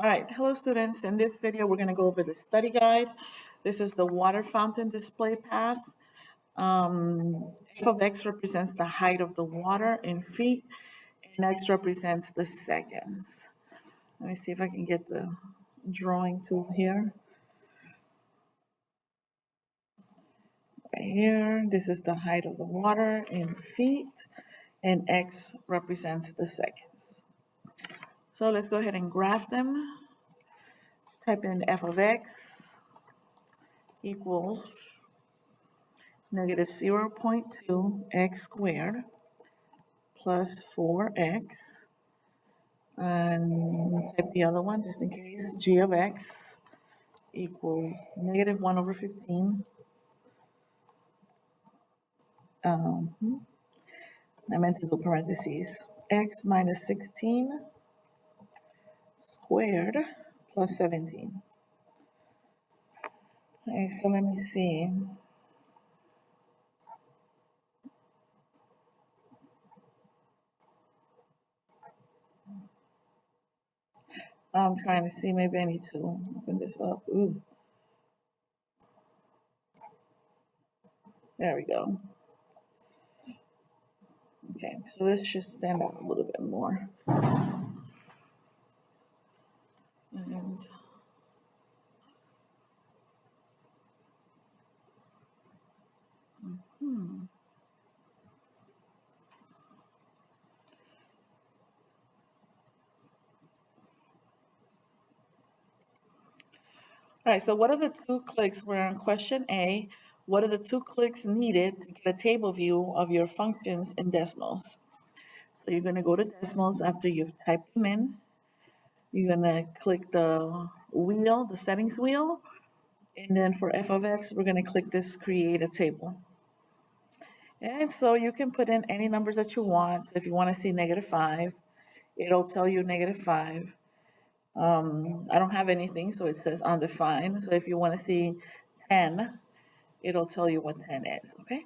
All right, hello students. In this video, we're going to go over the study guide. This is the water fountain display path. F of x represents the height of the water in feet, and x represents the seconds. Let me see if I can get the drawing tool here. Right here, this is the height of the water in feet, and x represents the seconds. So let's go ahead and graph them. Type in f of x equals negative 0.2 x squared plus 4x. And type the other one just in case. G of x equals negative 1 over 15. I meant to do parentheses. X minus 16 squared plus 17. Okay, so let me see. I'm trying to see, maybe I need to open this up. Ooh. There we go. Okay, so this should stand out a little bit more. And all right, so what are the 2 clicks? We're on question A. What are the 2 clicks needed to get a table view of your functions in decimals? So you're going to go to decimals after you've typed them in. You're going to click the wheel, the settings wheel. And then for f of x, we're going to click this create a table. And so you can put in any numbers that you want. So if you want to see -5, it'll tell you -5. I don't have anything, so it says undefined. So if you want to see 10, it'll tell you what 10 is, okay?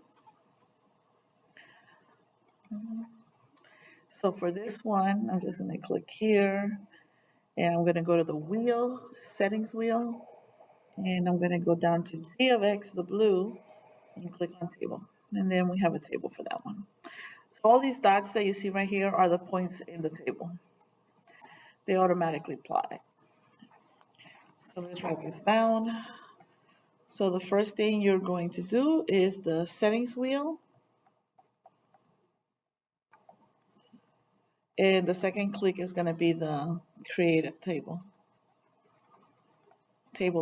So for this one, I'm just going to click here, and I'm going to go to the wheel, settings wheel, and I'm going to go down to G of x, the blue, and click on table. And then we have a table for that one. So all these dots that you see right here are the points in the table. They automatically plot. So let's write this down. So the first thing you're going to do is the settings wheel. And the second click is going to be the create a table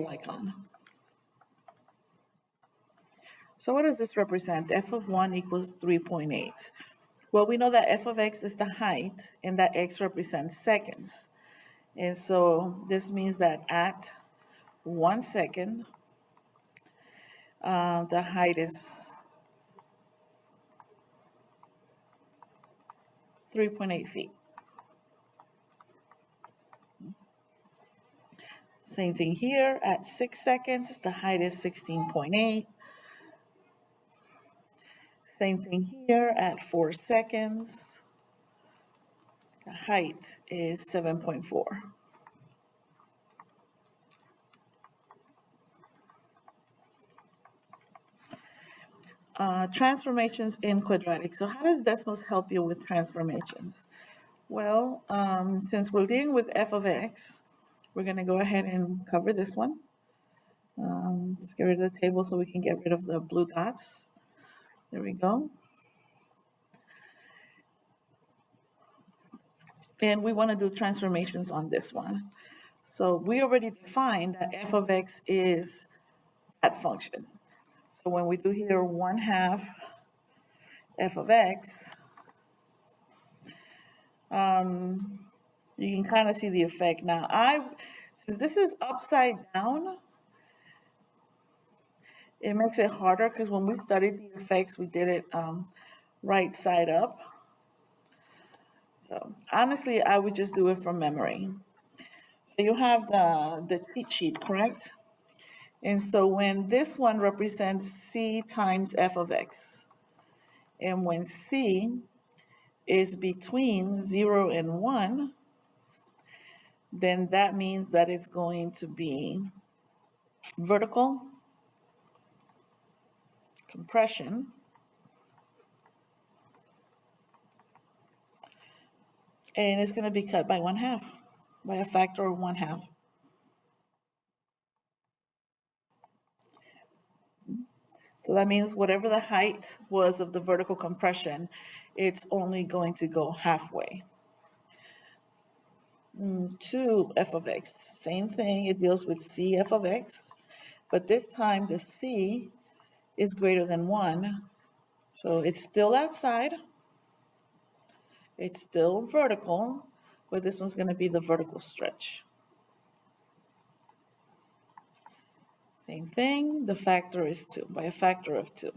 icon. So what does this represent? F of 1 equals 3.8. Well, we know that f of x is the height and that x represents seconds. And so this means that at 1 second, the height is 3.8 feet. Same thing here, at 6 seconds, the height is 16.8. Same thing here, at 4 seconds, the height is 7.4. Transformations in quadratic. So how does decimals help you with transformations? Well, since we're dealing with f of x, we're going to go ahead and cover this one. Let's get rid of the table so we can get rid of the blue dots. There we go. And we want to do transformations on this one. So we already defined that f of x is that function. So when we do here 1/2 f of x, you can kind of see the effect. Now, since this is upside down, it makes it harder because when we studied the effects, we did it right side up. So honestly, I would just do it from memory. So you have the cheat sheet, correct? And so when this one represents c times f of x, and when c is between 0 and 1, then that means that it's going to be vertical compression, and it's going to be cut by 1/2, by a factor of 1/2. So that means whatever the height was of the vertical compression, it's only going to go halfway. To f of x, same thing, it deals with c f of x, but this time the c is greater than 1. So it's still outside, it's still vertical, but this one's going to be the vertical stretch. Same thing, the factor is 2, by a factor of 2.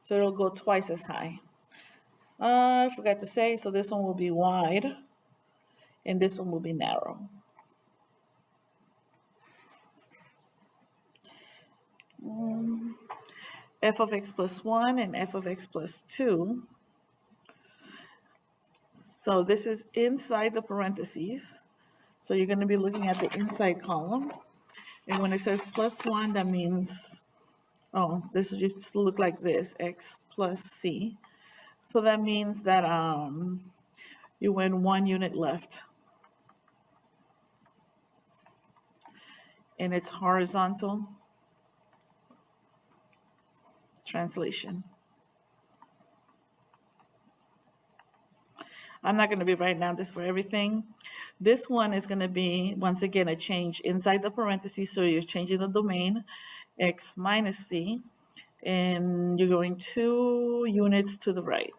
So it'll go twice as high. I forgot to say, so this one will be wide, and this one will be narrow. F of x plus 1 and f of x plus 2. So this is inside the parentheses. So you're going to be looking at the inside column. And when it says plus 1, that means, oh, this will just look like this, x plus c. So that means that you went 1 unit left. And it's horizontal translation. I'm not going to be writing down this for everything. This one is going to be, once again, a change inside the parentheses. So you're changing the domain, x minus c, and you're going 2 units to the right.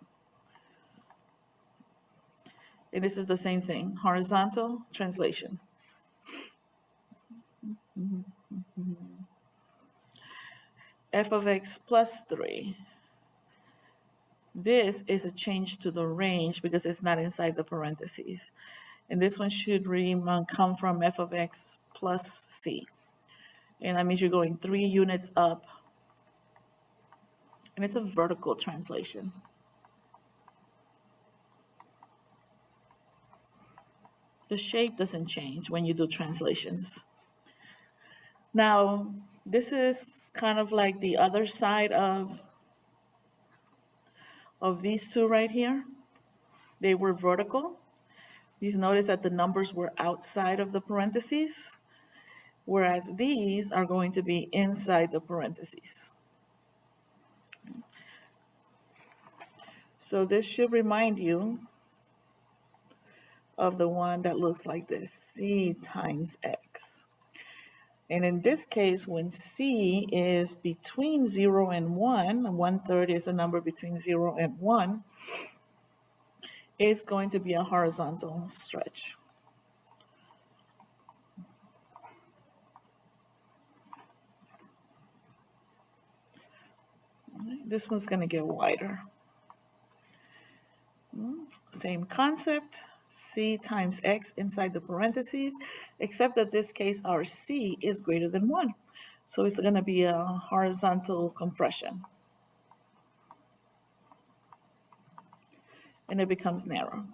And this is the same thing, horizontal translation. F of x plus 3. This is a change to the range because it's not inside the parentheses. And this one should come from f of x plus c. And that means you're going 3 units up. And it's a vertical translation. The shape doesn't change when you do translations. Now, this is kind of like the other side of these two right here. They were vertical. You notice that the numbers were outside of the parentheses, whereas these are going to be inside the parentheses. So this should remind you of the one that looks like this, c times x. And in this case, when c is between 0 and 1, 1/3 is a number between 0 and 1, it's going to be a horizontal stretch. This one's going to get wider. Same concept, c times x inside the parentheses, except that this case our c is greater than 1. So it's going to be a horizontal compression. And it becomes narrow.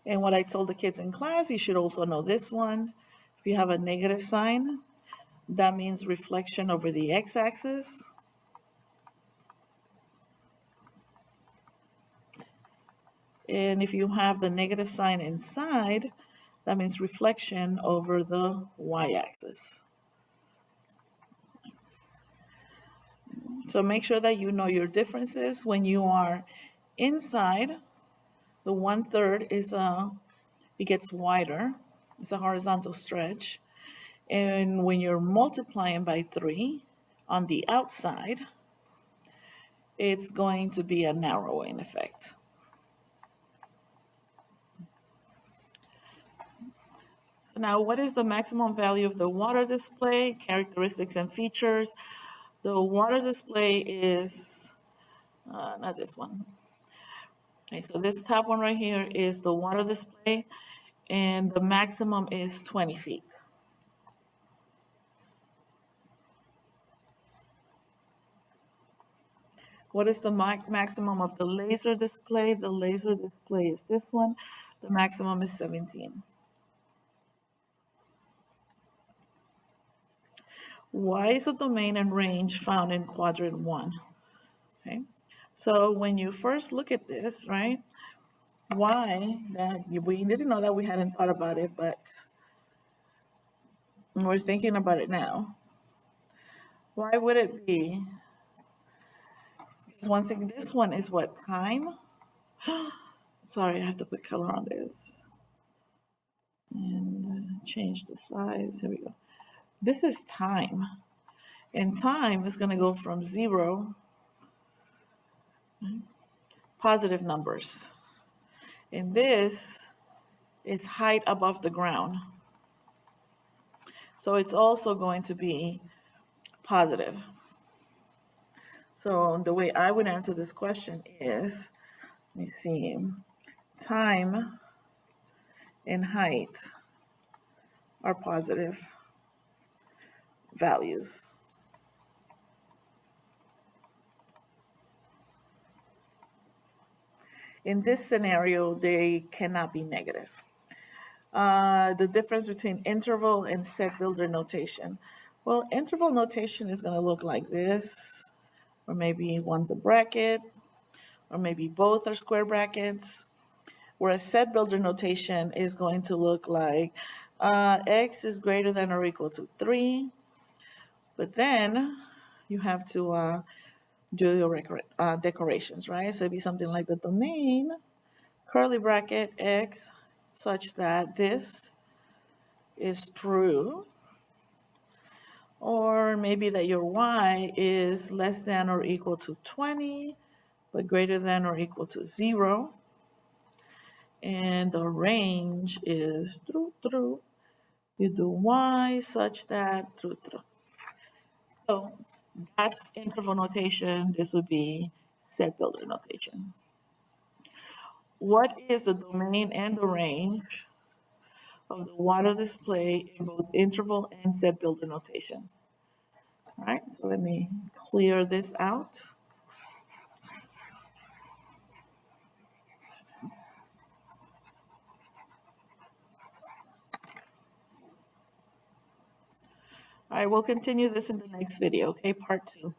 And what I told the kids in class, you should also know this one. If you have a negative sign, that means reflection over the x-axis. And if you have the negative sign inside, that means reflection over the y-axis. So make sure that you know your differences. When you are inside, the 1/3 is it gets wider. It's a horizontal stretch. And when you're multiplying by 3 on the outside, it's going to be a narrowing effect. Now, what is the maximum value of the water display? Characteristics and features. The water display is, not this one. Okay, so this top one right here is the water display, and the maximum is 20 feet. What is the maximum of the laser display? The laser display is this one. The maximum is 17. Y is a domain and range found in quadrant 1. Okay, so when you first look at this, right, y, we didn't know that, we hadn't thought about it, but we're thinking about it now. Why would it be? Because once again, this one is what, time? Sorry, I have to put color on this and change the size. Here we go. This is time, and time is going to go from 0, positive numbers, and this is height above the ground, so it's also going to be positive. So the way I would answer this question is, let me see, time and height are positive values. In this scenario, they cannot be negative. The difference between interval and set builder notation. Well, interval notation is going to look like this, or maybe one's a bracket, or maybe both are square brackets, whereas set builder notation is going to look like x is greater than or equal to 3, but then you have to do your decorations, right? So it'd be something like the domain, curly bracket, x, such that this is true, or maybe that your y is less than or equal to 20, but greater than or equal to 0, and the range is through. You do y such that through. So that's interval notation. This would be set builder notation. What is the domain and the range of the water display in both interval and set builder notation? All right, so let me clear this out. All right, we'll continue this in the next video, okay, part 2.